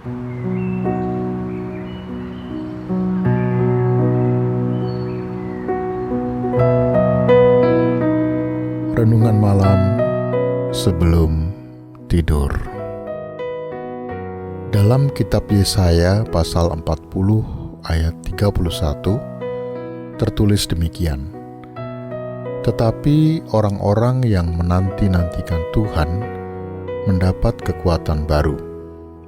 Renungan malam sebelum tidur. Dalam kitab Yesaya pasal 40 ayat 31 tertulis demikian. Tetapi orang-orang yang menanti-nantikan Tuhan mendapat kekuatan baru.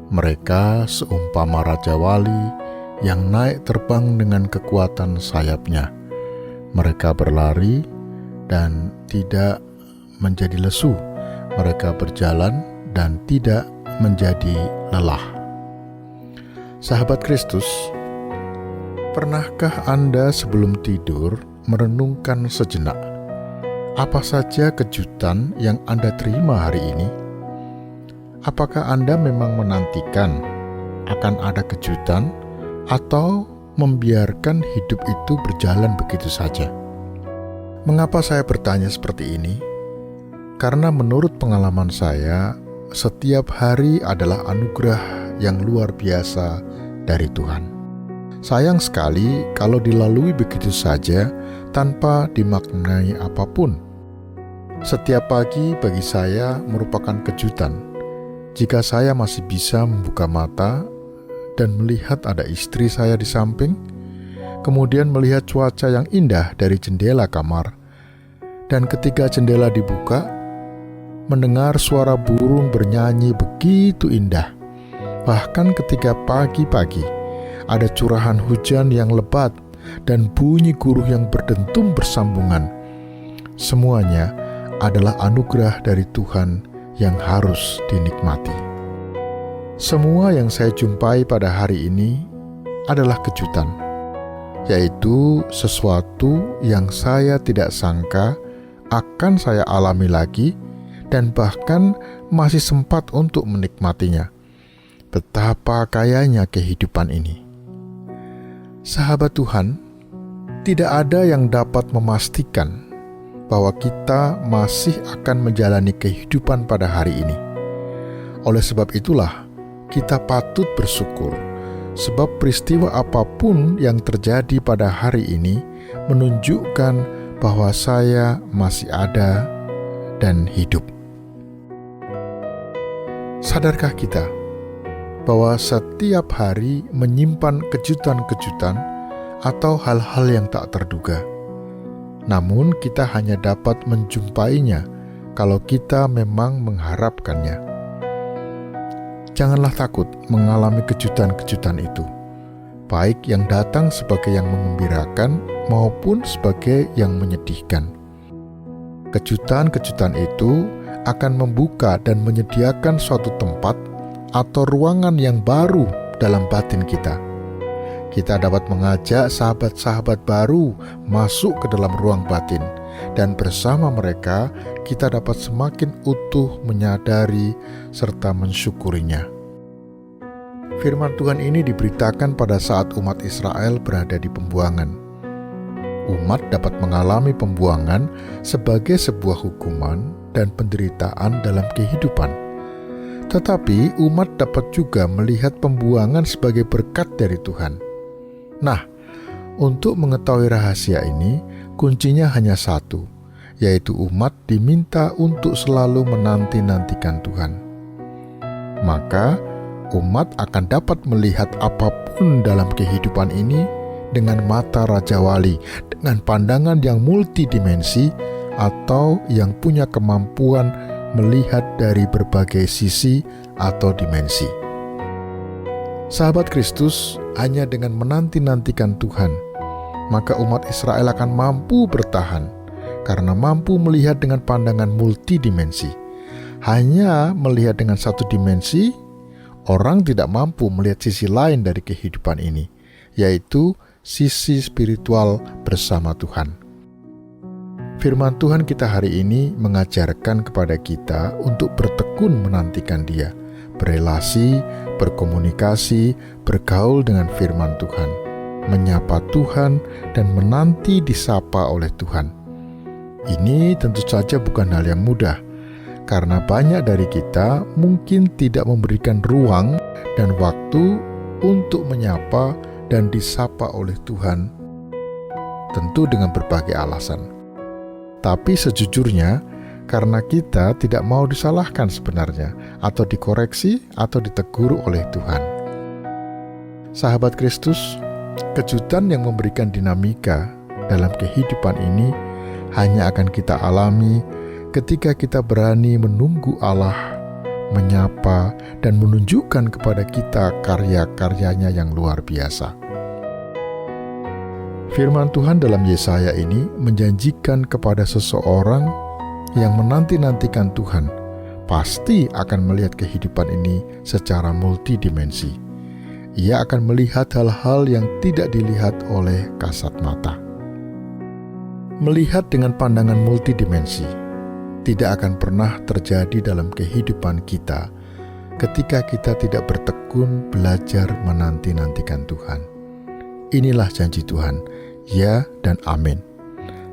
Mereka seumpama raja wali yang naik terbang dengan kekuatan sayapnya. Mereka berlari dan tidak menjadi lesu. Mereka berjalan dan tidak menjadi lelah. Sahabat Kristus, pernahkah Anda sebelum tidur merenungkan sejenak apa saja kejutan yang Anda terima hari ini? Apakah Anda memang menantikan akan ada kejutan atau membiarkan hidup itu berjalan begitu saja? Mengapa saya bertanya seperti ini? Karena menurut pengalaman saya, setiap hari adalah anugerah yang luar biasa dari Tuhan. Sayang sekali kalau dilalui begitu saja tanpa dimaknai apapun. Setiap pagi bagi saya merupakan kejutan. Jika saya masih bisa membuka mata dan melihat ada istri saya di samping, kemudian melihat cuaca yang indah dari jendela kamar, dan ketika jendela dibuka, mendengar suara burung bernyanyi begitu indah. Bahkan ketika pagi-pagi ada curahan hujan yang lebat dan bunyi guruh yang berdentum bersambungan. Semuanya adalah anugerah dari Tuhan yang harus dinikmati. Semua yang saya jumpai pada hari ini adalah kejutan, yaitu sesuatu yang saya tidak sangka akan saya alami lagi dan bahkan masih sempat untuk menikmatinya. Betapa kayanya kehidupan ini. Sahabat Tuhan, tidak ada yang dapat memastikan bahwa kita masih akan menjalani kehidupan pada hari ini. Oleh sebab itulah, kita patut bersyukur, sebab peristiwa apapun yang terjadi pada hari ini menunjukkan bahwa saya masih ada dan hidup. Sadarkah kita bahwa setiap hari menyimpan kejutan-kejutan atau hal-hal yang tak terduga? Namun kita hanya dapat menjumpainya kalau kita memang mengharapkannya. Janganlah takut mengalami kejutan-kejutan itu, baik yang datang sebagai yang mengembirakan maupun sebagai yang menyedihkan. Kejutan-kejutan itu akan membuka dan menyediakan suatu tempat atau ruangan yang baru dalam batin kita. Kita dapat mengajak sahabat-sahabat baru masuk ke dalam ruang batin, dan bersama mereka kita dapat semakin utuh menyadari serta mensyukurinya. Firman Tuhan ini diberitakan pada saat umat Israel berada di pembuangan. Umat dapat mengalami pembuangan sebagai sebuah hukuman dan penderitaan dalam kehidupan. Tetapi umat dapat juga melihat pembuangan sebagai berkat dari Tuhan. Nah, untuk mengetahui rahasia ini, kuncinya hanya satu, yaitu umat diminta untuk selalu menanti-nantikan Tuhan. Maka, umat akan dapat melihat apapun dalam kehidupan ini dengan mata Raja Wali, dengan pandangan yang multidimensi atau yang punya kemampuan melihat dari berbagai sisi atau dimensi. Sahabat Kristus, hanya dengan menanti-nantikan Tuhan, maka umat Israel akan mampu bertahan, karena mampu melihat dengan pandangan multidimensi. Hanya melihat dengan satu dimensi, orang tidak mampu melihat sisi lain dari kehidupan ini, yaitu sisi spiritual bersama Tuhan. Firman Tuhan kita hari ini mengajarkan kepada kita untuk bertekun menantikan Dia, berelasi, berkomunikasi, bergaul dengan firman Tuhan, menyapa Tuhan, dan menanti disapa oleh Tuhan. Ini tentu saja bukan hal yang mudah, karena banyak dari kita mungkin tidak memberikan ruang dan waktu untuk menyapa dan disapa oleh Tuhan, tentu dengan berbagai alasan. Tapi sejujurnya, karena kita tidak mau disalahkan sebenarnya, atau dikoreksi, atau ditegur oleh Tuhan. Sahabat Kristus, kejutan yang memberikan dinamika dalam kehidupan ini hanya akan kita alami ketika kita berani menunggu Allah, menyapa, dan menunjukkan kepada kita karya-karyanya yang luar biasa. Firman Tuhan dalam Yesaya ini menjanjikan kepada seseorang yang menanti-nantikan Tuhan pasti akan melihat kehidupan ini secara multidimensi. Ia akan melihat hal-hal yang tidak dilihat oleh kasat mata. Melihat dengan pandangan multidimensi tidak akan pernah terjadi dalam kehidupan kita ketika kita tidak bertekun belajar menanti-nantikan Tuhan. Inilah janji Tuhan, ya dan amin.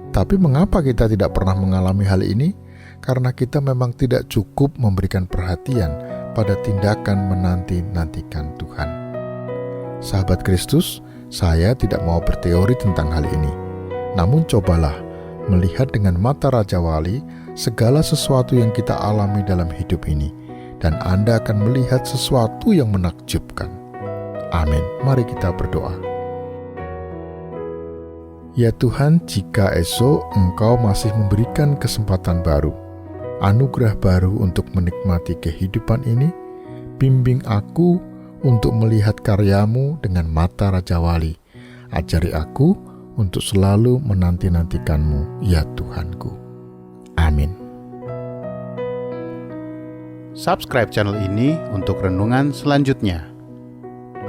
Tapi mengapa kita tidak pernah mengalami hal ini? Karena kita memang tidak cukup memberikan perhatian pada tindakan menanti-nantikan Tuhan. Sahabat Kristus, saya tidak mau berteori tentang hal ini. Namun cobalah melihat dengan mata Raja Wali segala sesuatu yang kita alami dalam hidup ini, dan Anda akan melihat sesuatu yang menakjubkan. Amin. Mari kita berdoa. Ya Tuhan, jika esok Engkau masih memberikan kesempatan baru, anugerah baru untuk menikmati kehidupan ini, bimbing aku untuk melihat karya-Mu dengan mata Raja Wali. Ajari aku untuk selalu menanti-nantikan-Mu, ya Tuhanku. Amin. Subscribe channel ini untuk renungan selanjutnya.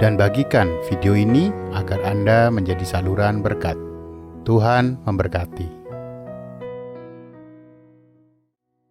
Dan bagikan video ini agar Anda menjadi saluran berkat. Tuhan memberkati.